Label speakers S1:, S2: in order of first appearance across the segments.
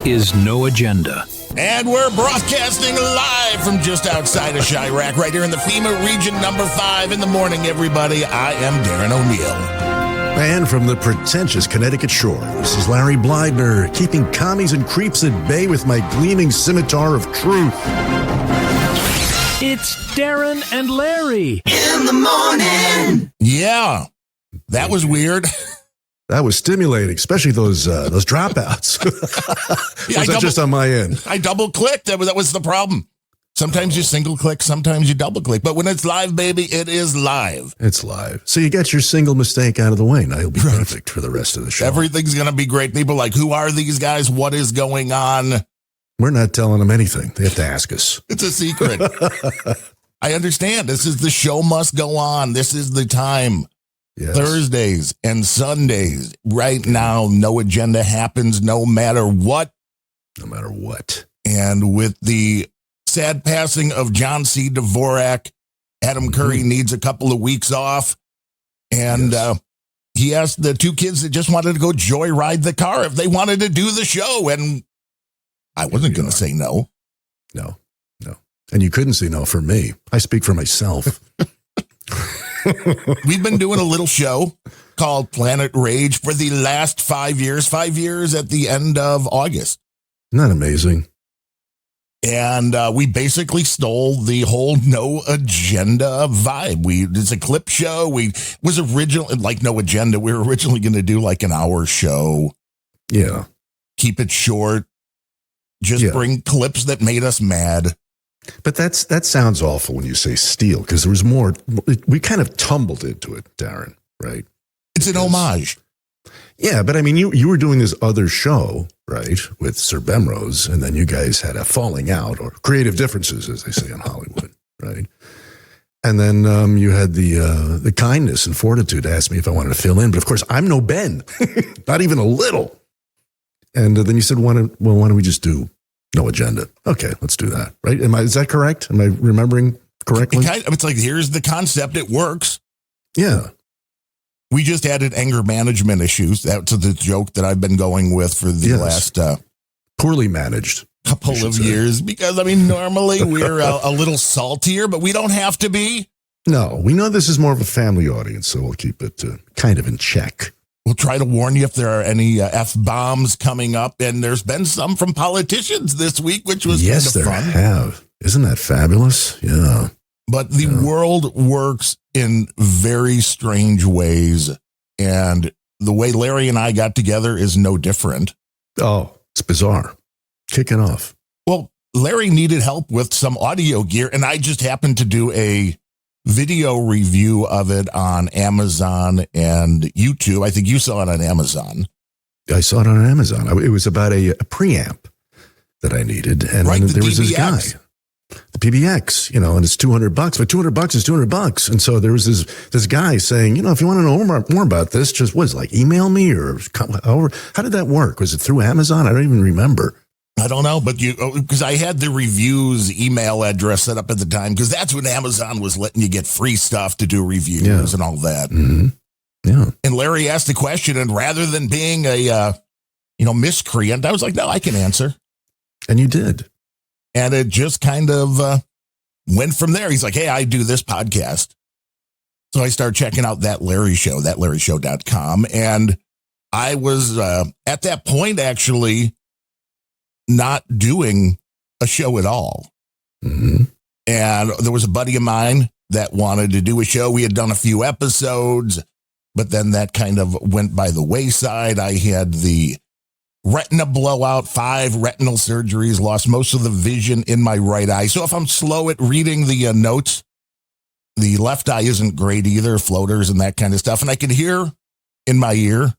S1: is No Agenda.
S2: And we're broadcasting live from just outside of Chirac, right here in the FEMA region number 5 in the morning, everybody. I am Darren O'Neill.
S3: And from the pretentious Connecticut shore, this is Larry Blydner, keeping commies and creeps at bay with my gleaming scimitar of truth.
S1: It's Darren and Larry.
S2: In the morning. Yeah, that was weird.
S3: That was stimulating, especially those dropouts. Was that just on my end?
S2: I double-clicked. That was the problem. Sometimes you single-click, sometimes you double-click. But when it's live, baby, it is live.
S3: It's live. So you get your single mistake out of the way. Now you'll be perfect for the rest of the show.
S2: Everything's going to be great. People are like, who are these guys? What is going on?
S3: We're not telling them anything. They have to ask us.
S2: It's a secret. I understand. This is the show must go on. This is the time.
S3: Yes.
S2: Thursdays and Sundays. Right now, No Agenda happens no matter what.
S3: No matter what.
S2: And with the sad passing of John C. Dvorak, Adam Curry needs a couple of weeks off. And he asked the two kids that just wanted to go joyride the car if they wanted to do the show. And I wasn't going to say no.
S3: No. And you couldn't say no for me. I speak for myself.
S2: We've been doing a little show called Planet Rage for the last 5 years. 5 years at the end of August.
S3: Isn't that amazing?
S2: And we basically stole the whole No Agenda vibe. It's a clip show. Was original like No Agenda. We were originally going to do like an hour show.
S3: Yeah. Keep
S2: it short. Just bring clips that made us mad.
S3: But that sounds awful when you say steal, because there was more. We kind of tumbled into it, Darren, right?
S2: It's an homage.
S3: Yeah, but I mean, you were doing this other show, right, with Sir Bemrose, and then you guys had a falling out or creative differences, as they say in Hollywood, right? And then you had the kindness and fortitude to ask me if I wanted to fill in. But of course, I'm no Ben, not even a little. And then you said, why don't we just do No Agenda? Okay, let's do that. Right? Is that correct? Am I remembering correctly?
S2: It's like, here's the concept. It works.
S3: Yeah.
S2: We just added anger management issues. That's the joke that I've been going with for the last
S3: poorly managed
S2: couple of years. Because, I mean, normally we're a little saltier, but we don't have to be.
S3: No, we know this is more of a family audience, so we'll keep it kind of in check.
S2: We'll try to warn you if there are any F-bombs coming up. And there's been some from politicians this week, which was kind of fun.
S3: Yes, there have. Isn't that fabulous? Yeah.
S2: But the world works in very strange ways. And the way Larry and I got together is no different.
S3: Oh, it's bizarre. Kick it off.
S2: Well, Larry needed help with some audio gear, and I just happened to do a video review of it on Amazon and YouTube. I think you saw it on Amazon.
S3: I saw it on Amazon. It was about a preamp that I needed. And then there was this guy, the PBX, and it's $200, but $200 is $200. And so there was this guy saying, if you want to know more about this, just email me or however. How did that work? Was it through Amazon? I don't even remember.
S2: I don't know, but because I had the reviews email address set up at the time, because that's when Amazon was letting you get free stuff to do reviews and all that.
S3: Mm-hmm. Yeah.
S2: And Larry asked the question, and rather than being a miscreant, I was like, no, I can answer.
S3: And you did.
S2: And it just kind of went from there. He's like, hey, I do this podcast. So I started checking out That Larry Show, thatlarryshow.com. And I was at that point actually not doing a show at all.
S3: Mm-hmm.
S2: And there was a buddy of mine that wanted to do a show. We had done a few episodes, but then that kind of went by the wayside. I had the retina blowout, 5 retinal surgeries, lost most of the vision in my right eye. So if I'm slow at reading the notes, the left eye isn't great either, floaters and that kind of stuff. And I could hear in my ear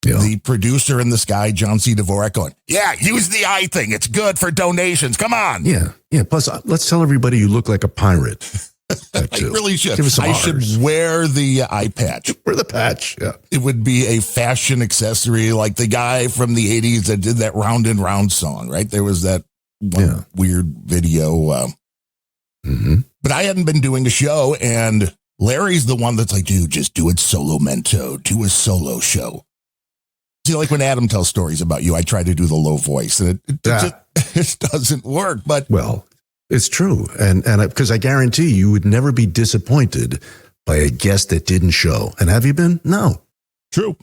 S2: the producer in the sky, John C. Dvorak, going, yeah, use the eye thing. It's good for donations. Come on.
S3: Yeah. Plus, let's tell everybody you look like a pirate.
S2: I really should.
S3: Give us some
S2: I should wear the eye patch.
S3: Wear the patch, yeah.
S2: It would be a fashion accessory like the guy from the 80s that did that Round and Round song, right? There was that one weird video. But I hadn't been doing a show, and Larry's the one that's like, dude, just do it solo mento. Do a solo show. See, like when Adam tells stories about you, I try to do the low voice, and it just doesn't work. But
S3: well, it's true, and because I guarantee you would never be disappointed by a guest that didn't show. And have you been? No.
S2: True.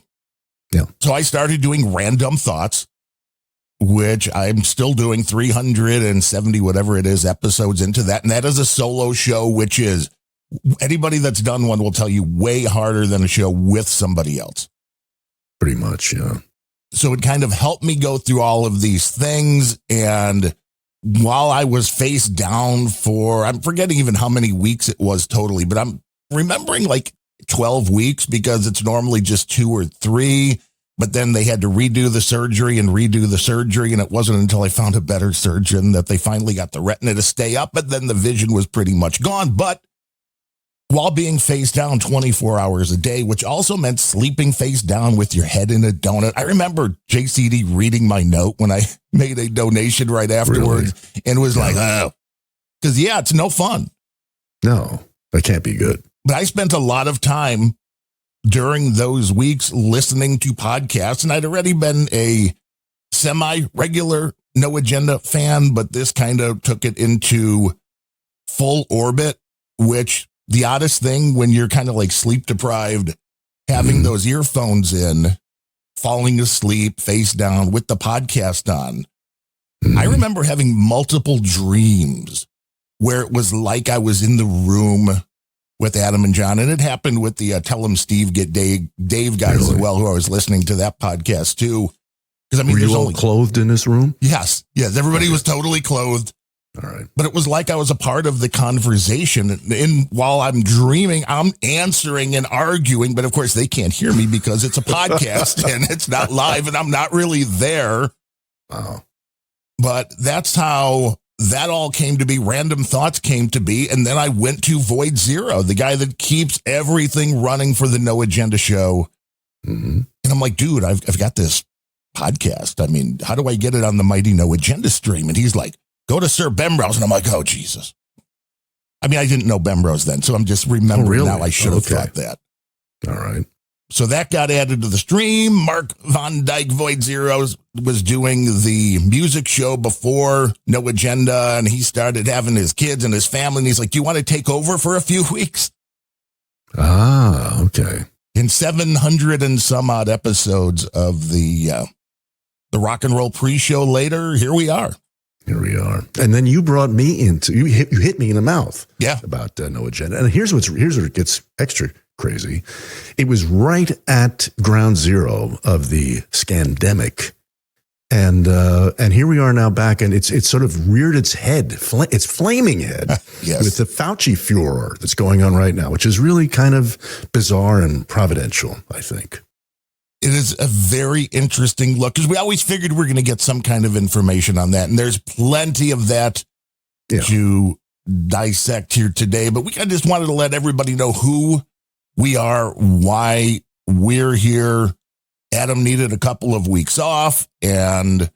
S3: Yeah.
S2: So I started doing Random Thoughts, which I'm still doing 370, whatever it is, episodes into that. And that is a solo show, which is, anybody that's done one will tell you, way harder than a show with somebody else.
S3: Pretty much, yeah.
S2: So it kind of helped me go through all of these things. And while I was face down for, I'm forgetting even how many weeks it was totally, but I'm remembering like 12 weeks because it's normally just 2 or 3. But then they had to redo the surgery. And it wasn't until I found a better surgeon that they finally got the retina to stay up. But then the vision was pretty much gone. But while being face down 24 hours a day, which also meant sleeping face down with your head in a donut. I remember JCD reading my note when I made a donation right afterwards, and was like, oh, because it's no fun.
S3: No, that can't be good.
S2: But I spent a lot of time during those weeks listening to podcasts, and I'd already been a semi-regular No Agenda fan, but this kind of took it into full orbit, which the oddest thing when you're kind of like sleep deprived, having those earphones in, falling asleep face down with the podcast on. I remember having multiple dreams where it was like I was in the room with Adam and John. And it happened with the Tell 'em Steve Get Dave guys as well, who I was listening to that podcast too. Because I mean,
S3: were you all clothed in this room?
S2: Yes. Everybody was totally clothed.
S3: All right.
S2: But it was like I was a part of the conversation. And while I'm dreaming, I'm answering and arguing. But of course, they can't hear me because it's a podcast and it's not live and I'm not really there.
S3: Wow.
S2: But that's how that all came to be. Random Thoughts came to be. And then I went to Void Zero, the guy that keeps everything running for the No Agenda show. And I'm like, dude, I've got this podcast. I mean, how do I get it on the mighty No Agenda stream? And he's like, go to Sir Bemrose. And I'm like, oh, Jesus. I mean, I didn't know Bemrose then, so I'm just remembering now. I should have thought that.
S3: All right.
S2: So that got added to the stream. Mark Von Dyke Void Zeros was doing the music show before No Agenda, and he started having his kids and his family, and he's like, do you want to take over for a few weeks?
S3: Ah, okay.
S2: In 700 and some odd episodes of the rock and roll pre-show later, here we are.
S3: Here we are. And then you brought me into, you hit me in the mouth.
S2: Yeah.
S3: About No Agenda. And here's where it gets extra crazy. It was right at ground zero of the scandemic. And here we are now back, and it's sort of reared its head, its flaming head,
S2: yes,
S3: with the Fauci furor that's going on right now, which is really kind of bizarre and providential, I think.
S2: It is a very interesting look, because we always figured we were going to get some kind of information on that. And there's plenty of that to dissect here today. But we just wanted to let everybody know who we are, why we're here. Adam needed a couple of weeks off, and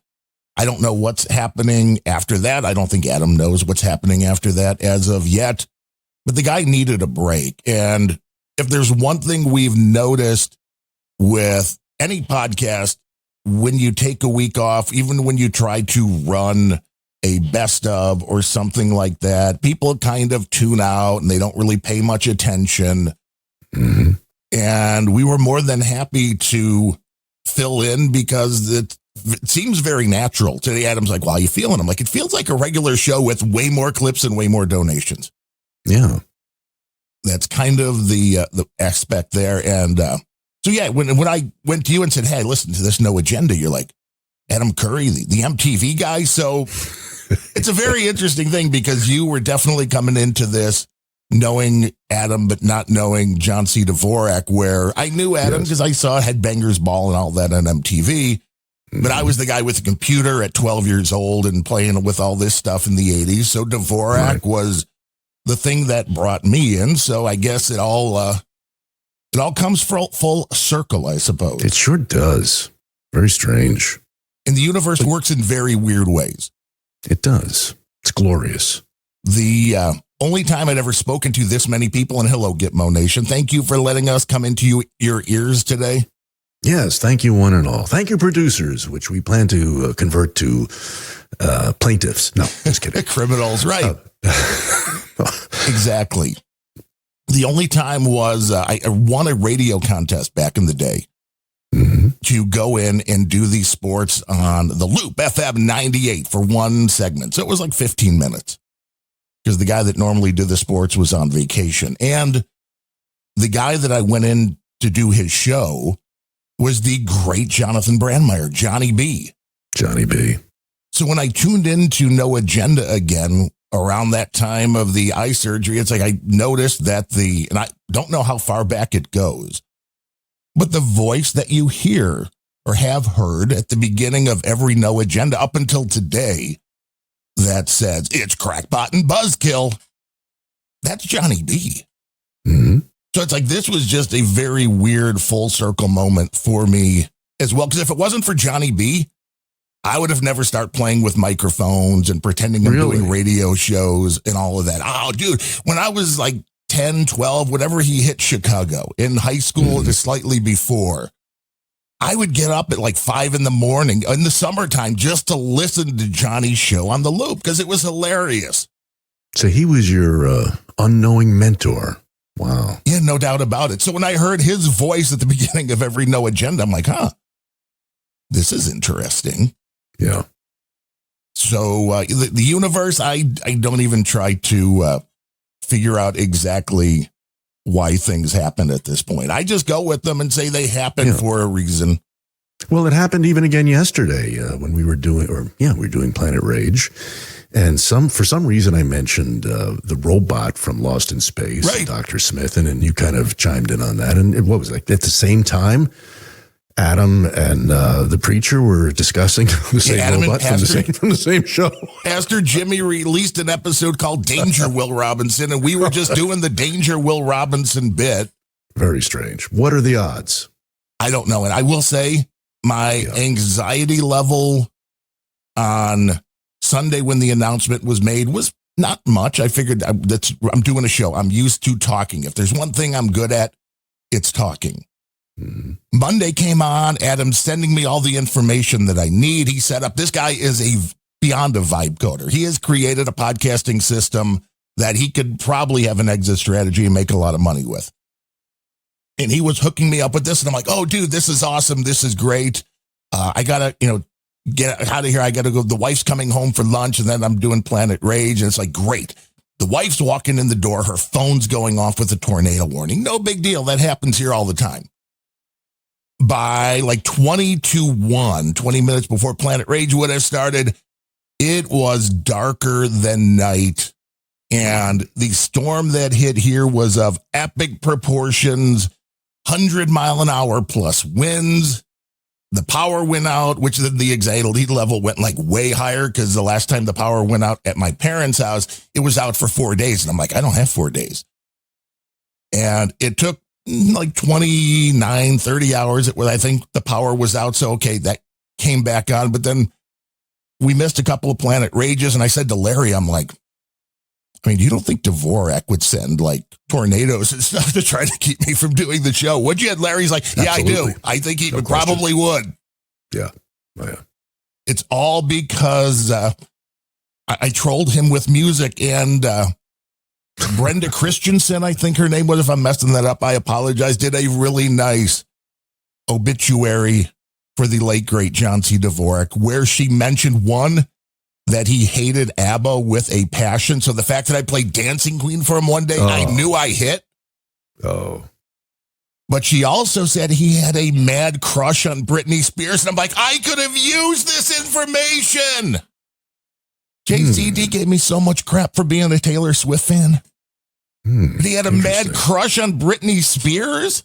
S2: I don't know what's happening after that. I don't think Adam knows what's happening after that as of yet. But the guy needed a break. And if there's one thing we've noticed with any podcast, when you take a week off, even when you try to run a best of or something like that, people kind of tune out and they don't really pay much attention. And we were more than happy to fill in because it seems very natural. Today, Adam's like, well, how you feeling? I'm like, it feels like a regular show with way more clips and way more donations.
S3: Yeah.
S2: That's kind of the aspect there. And so, yeah, when I went to you and said, hey, listen to this No Agenda, you're like, Adam Curry, the MTV guy. So it's a very interesting thing because you were definitely coming into this knowing Adam, but not knowing John C. Dvorak, where I knew Adam because I saw Headbangers Ball and all that on MTV. But I was the guy with the computer at 12 years old and playing with all this stuff in the 80s. So Dvorak was the thing that brought me in. So I guess it all comes full circle, I suppose.
S3: It sure does. Very strange.
S2: And the universe works in very weird ways.
S3: It does. It's glorious.
S2: The only time I'd ever spoken to this many people, and hello, Gitmo Nation. Thank you for letting us come into your ears today.
S3: Yes, thank you, one and all. Thank you, producers, which we plan to convert to plaintiffs. No, just kidding.
S2: Criminals, right. Exactly. The only time was I won a radio contest back in the day to go in and do these sports on the Loop FM 98 for one segment. So it was like 15 minutes because the guy that normally did the sports was on vacation. And the guy that I went in to do his show was the great Jonathan Brandmeier, Johnny B.
S3: Johnny B.
S2: So when I tuned into No Agenda again around that time of the eye surgery, it's like I noticed that and I don't know how far back it goes, but the voice that you hear or have heard at the beginning of every No Agenda up until today that says, it's crackpot and buzzkill, that's Johnny B.
S3: Mm-hmm.
S2: So it's like this was just a very weird full circle moment for me as well. Because if it wasn't for Johnny B, I would have never started playing with microphones and pretending I'm doing radio shows and all of that. Oh, dude, when I was like 10, 12, whatever he hit Chicago in high school, slightly before, I would get up at like 5 a.m. in the summertime just to listen to Johnny's show on the Loop because it was hilarious.
S3: So he was your unknowing mentor. Wow.
S2: Yeah, no doubt about it. So when I heard his voice at the beginning of every No Agenda, I'm like, this is interesting.
S3: Yeah.
S2: So the universe, I don't even try to figure out exactly why things happen at this point. I just go with them and say they happen for a reason.
S3: Well, it happened even again yesterday when we were doing Planet Rage. And for some reason I mentioned the robot from Lost in Space,
S2: right.
S3: Dr. Smith, and you kind of chimed in on that. And what was it, like at the same time, Adam and the preacher were discussing the same robot from the same show.
S2: Pastor Jimmy released an episode called Danger Will Robinson, and we were just doing the Danger Will Robinson bit.
S3: Very strange. What are the odds?
S2: I don't know. And I will say my anxiety level on Sunday when the announcement was made was not much. I figured I'm doing a show. I'm used to talking. If there's one thing I'm good at, it's talking. Mm-hmm. Monday came on. Adam's sending me all the information that I need. He set up. This guy is beyond a vibe coder. He has created a podcasting system that he could probably have an exit strategy and make a lot of money with. And he was hooking me up with this. And I'm like, oh, dude, this is awesome. This is great. I got to, get out of here. I got to go. The wife's coming home for lunch and then I'm doing Planet Rage. And it's like, great. The wife's walking in the door. Her phone's going off with a tornado warning. No big deal. That happens here all the time. By like 20 minutes before Planet Rage would have started, it was darker than night. And the storm that hit here was of epic proportions, 100-mile-an-hour plus winds. The power went out, which the anxiety level went like way higher because the last time the power went out at my parents' house, it was out for 4 days. And I'm like, I don't have 4 days. And it took like 29, 30 hours. I think the power was out. So, okay, that came back on. But then we missed a couple of Planet Rages. And I said to Larry, I'm like, you don't think Dvorak would send like tornadoes and stuff to try to keep me from doing the show? Would you? And Larry's like, yeah, absolutely. I do. I think he probably would.
S3: Yeah. Oh, yeah.
S2: It's all because I trolled him with music and Brenda Christensen, I think her name was. If I'm messing that up, I apologize. Did a really nice obituary for the late, great John C. Dvorak, where she mentioned that he hated ABBA with a passion. So the fact that I played Dancing Queen for him one day, I knew I hit.
S3: Oh.
S2: But she also said he had a mad crush on Britney Spears. And I'm like, I could have used this information. JCD gave me so much crap for being a Taylor Swift fan. He had a mad crush on Britney Spears.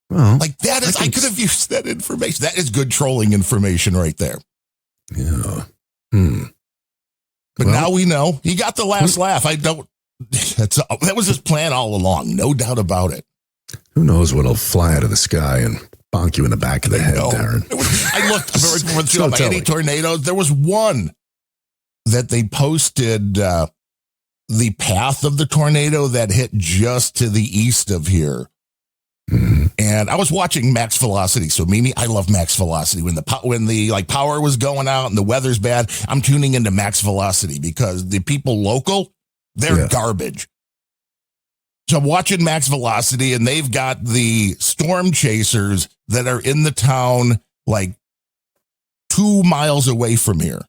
S3: Well,
S2: like that is, I could have used that information. That is good trolling information right there.
S3: Yeah.
S2: But now we know he got the last laugh. That was his plan all along. No doubt about it.
S3: Who knows what'll fly out of the sky and bonk you in the back of the head, Darren.
S2: I looked for any tornadoes. There was one that they posted the path of the tornado that hit just to the east of here. And I was watching Max Velocity. So Mimi, I love Max Velocity. When the power was going out and the weather's bad, I'm tuning into Max Velocity because the people local, they're garbage. So I'm watching Max Velocity, and they've got the storm chasers that are in the town like 2 miles away from here.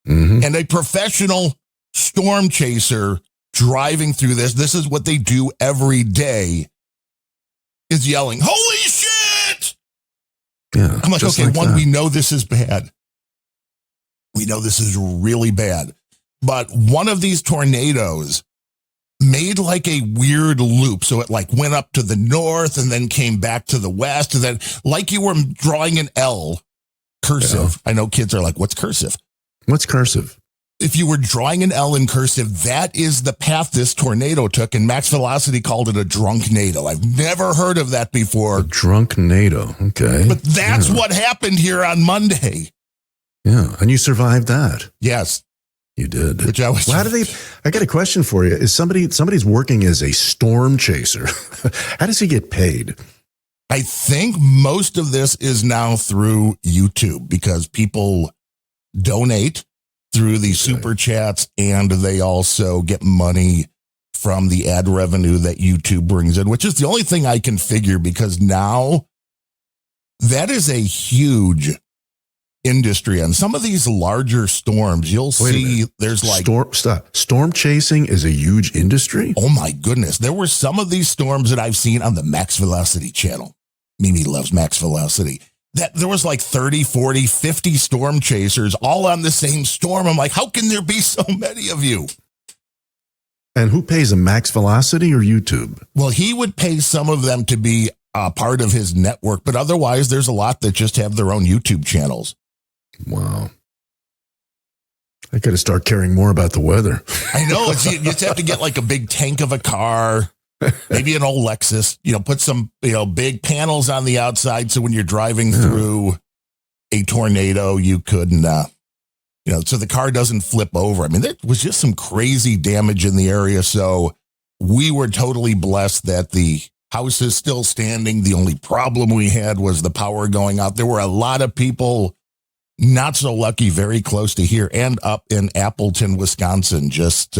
S3: Mm-hmm.
S2: And a professional storm chaser driving through this is what they do every day, is yelling, "Holy shit!"
S3: Yeah,
S2: I'm like, okay, we know this is bad. We know this is really bad. But one of these tornadoes made like a weird loop. So it like went up to the north and then came back to the west. And then like you were drawing an L, cursive. Yeah. I know kids are like, what's cursive?
S3: What's cursive?
S2: If you were drawing an L in cursive, that is the path this tornado took. And Max Velocity called it a drunknado. I've never heard of that before.
S3: A drunknado. Okay.
S2: But that's what happened here on Monday.
S3: Yeah. And you survived that.
S2: Yes.
S3: You did.
S2: Which I was.
S3: Well, I got a question for you. Is somebody's working as a storm chaser? How does he get paid?
S2: I think most of this is now through YouTube because people donate through the super chats, and they also get money from the ad revenue that YouTube brings in, which is the only thing I can figure, because now that is a huge industry. And some of these larger storms, you'll see there's like
S3: storm chasing is a huge industry.
S2: Oh my goodness. There were some of these storms that I've seen on the Max Velocity channel. Mimi loves Max Velocity. That there was like 30, 40, 50 storm chasers all on the same storm. I'm like, how can there be so many of you?
S3: And who pays a Max Velocity or YouTube?
S2: Well, he would pay some of them to be a part of his network, but otherwise there's a lot that just have their own YouTube channels.
S3: Wow. I got to start caring more about the weather.
S2: I know. You just have to get like a big tank of a car, maybe an old Lexus, put some, big panels on the outside. So when you're driving through a tornado, you couldn't, so the car doesn't flip over. I mean, there was just some crazy damage in the area. So we were totally blessed that the house is still standing. The only problem we had was the power going out. There were a lot of people not so lucky, very close to here and up in Appleton, Wisconsin. Just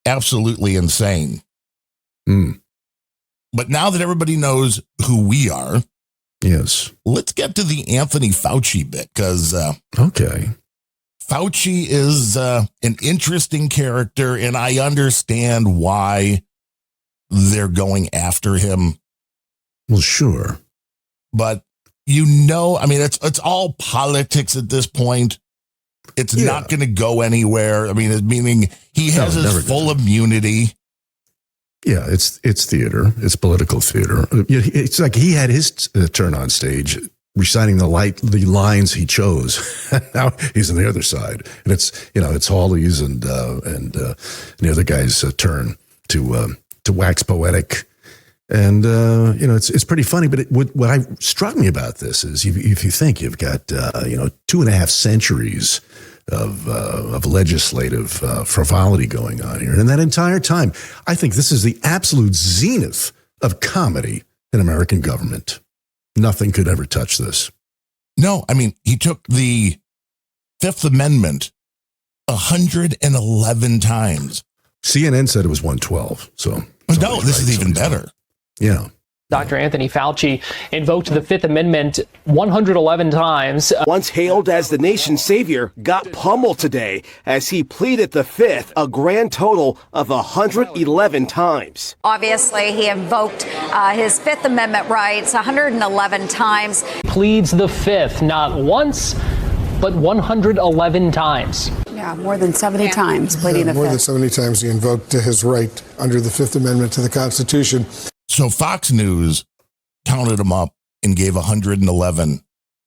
S2: absolutely insane. But now that everybody knows who we are,
S3: yes,
S2: let's get to the Anthony Fauci bit, because Fauci is an interesting character, and I understand why they're going after him.
S3: Well, sure.
S2: But it's all politics at this point. It's not going to go anywhere. I mean, meaning he has his full immunity.
S3: Yeah, it's theater. It's political theater. It's like he had his turn on stage reciting the lines he chose. Now he's on the other side, and it's Hawley's and the other guy's turn to wax poetic. And, it's pretty funny, but what struck me about this is if you think you've got, 2.5 centuries of legislative frivolity going on here. And that entire time, I think this is the absolute zenith of comedy in American government. Nothing could ever touch this.
S2: No, I mean, he took the Fifth Amendment 111 times.
S3: CNN said it was 112. So
S2: no, this is even better.
S3: Yeah.
S4: Dr. Anthony Fauci invoked the Fifth Amendment 111 times.
S5: Once hailed as the nation's savior, got pummeled today as he pleaded the Fifth, a grand total of 111 times.
S6: Obviously, he invoked his Fifth Amendment rights 111 times.
S4: Pleads the Fifth, not once, but 111 times.
S7: Yeah, more than 70 times pleading the Fifth.
S8: More than 70 times he invoked his right under the Fifth Amendment to the Constitution.
S2: So Fox News counted them up and gave 111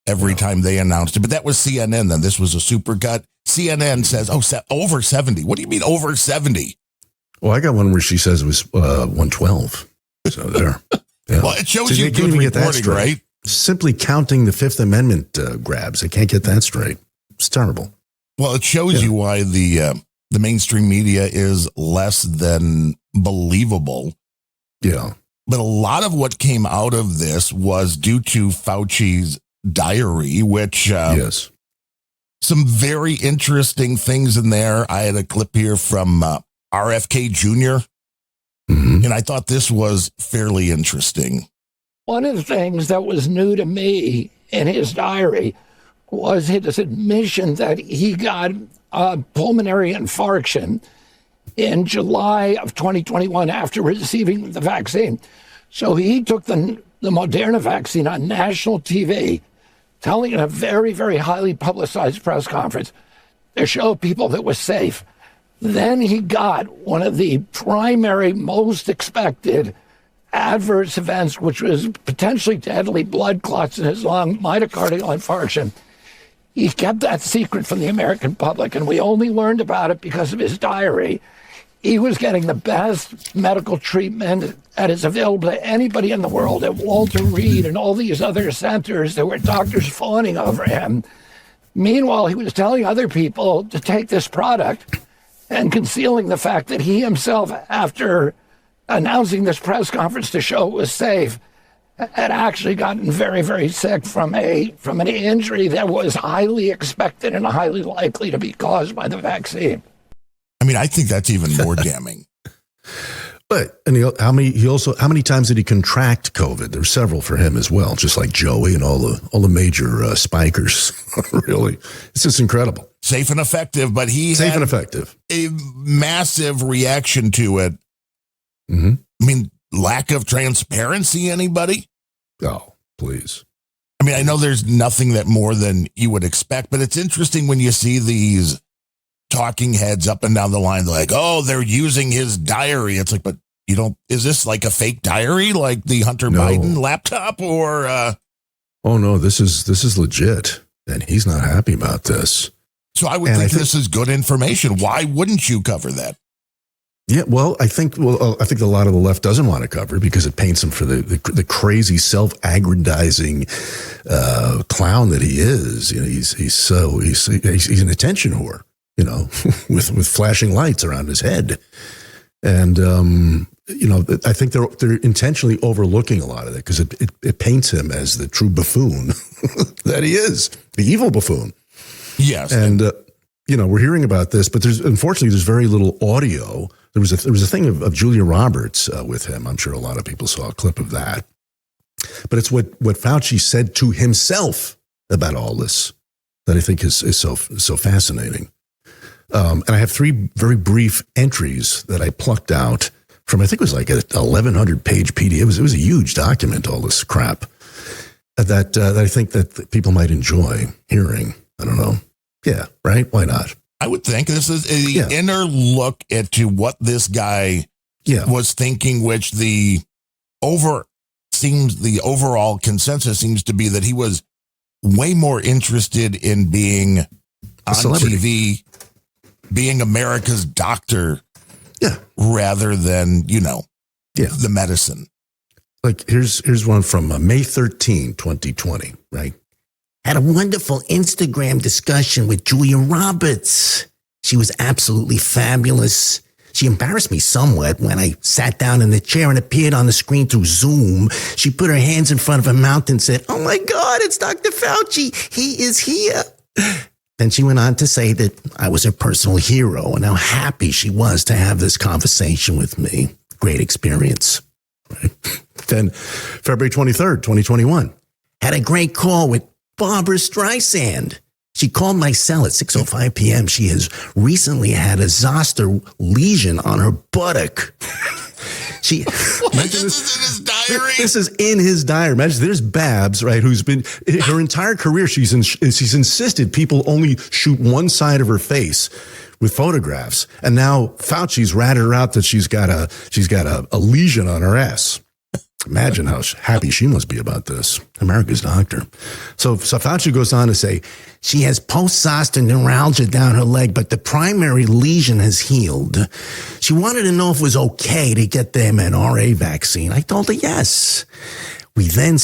S2: every time they announced it. But that was CNN then. This was a supercut. CNN says, over 70. What do you mean over 70?
S3: Well, I got one where she says it was 112. So there. Yeah.
S2: Well, it shows you good reporting, right?
S3: Simply counting the Fifth Amendment grabs. I can't get that straight. It's terrible.
S2: Well, it shows you why the mainstream media is less than believable.
S3: Yeah.
S2: But a lot of what came out of this was due to Fauci's diary, which
S3: Yes.
S2: some very interesting things in there. I had a clip here from RFK Jr., and I thought this was fairly interesting.
S9: One of the things that was new to me in his diary was his admission that he got pulmonary infarction in July of 2021 after receiving the vaccine. So he took the Moderna vaccine on national TV, telling in a very, very highly publicized press conference to show people that it was safe. Then he got one of the primary, most expected adverse events, which was potentially deadly blood clots in his lung, myocardial infarction. He kept that secret from the American public, and we only learned about it because of his diary. He was getting the best medical treatment that is available to anybody in the world at Walter Reed and all these other centers. There were doctors fawning over him. Meanwhile, he was telling other people to take this product and concealing the fact that he himself, after announcing this press conference to show it was safe, had actually gotten very, very sick from an injury that was highly expected and highly likely to be caused by the vaccine.
S2: I mean, I think that's even more damning.
S3: But how many times did he contract COVID? There's several for him as well, just like Joey and all the major spikers. Really, it's just incredible.
S2: Safe and effective, but he
S3: Safe
S2: had
S3: and effective.
S2: a massive reaction to it.
S3: Mm-hmm.
S2: I mean, lack of transparency, anybody?
S3: Oh, please.
S2: I mean, I know there's nothing that more than you would expect, but it's interesting when you see these talking heads up and down the line, like, oh, they're using his diary. It's like, but you don't, is this like a fake diary, like the Hunter Biden laptop, or?
S3: Oh no, this is legit, and he's not happy about this.
S2: So I would think this is good information. Why wouldn't you cover that?
S3: Yeah, well, I think a lot of the left doesn't want to cover it because it paints him for the crazy self-aggrandizing clown that he is. You know, he's an attention whore. You know, with flashing lights around his head, and you know, I think they're intentionally overlooking a lot of it because it paints him as the true buffoon that he is, the evil buffoon.
S2: Yes,
S3: and you know, we're hearing about this, but unfortunately there's very little audio. There was a thing of Julia Roberts with him. I'm sure a lot of people saw a clip of that, but it's what Fauci said to himself about all this that I think is so fascinating. And I have 3 very brief entries that I plucked out from, I think it was like a 1,100 page PDF. It was a huge document, all this crap that I think that people might enjoy hearing. I don't know. Yeah, right? Why not?
S2: I would think this is an inner look into what this guy was thinking, which the overall consensus seems to be that he was way more interested in being on TV, being America's doctor, rather than, the medicine.
S3: Like, here's one from May 13, 2020, right? Had a wonderful Instagram discussion with Julia Roberts. She was absolutely fabulous. She embarrassed me somewhat when I sat down in the chair and appeared on the screen through Zoom. She put her hands in front of her mouth and said, "Oh my God, it's Dr. Fauci. He is here." Then she went on to say that I was her personal hero and how happy she was to have this conversation with me. Great experience. Right? Then February 23rd, 2021, had a great call with Barbara Streisand. She called my cell at 6:05 p.m. She has recently had a zoster lesion on her buttock. This is in his diary. This is in his diary. Imagine, there's Babs, right, who's been her entire career. She's insisted people only shoot one side of her face with photographs, and now Fauci's ratted her out that she's got a lesion on her ass. Imagine how happy she must be about this. America's doctor. So Fauci goes on to say, she has post-zoster neuralgia down her leg, but the primary lesion has healed. She wanted to know if it was okay to get the mRNA vaccine. I told her yes. We then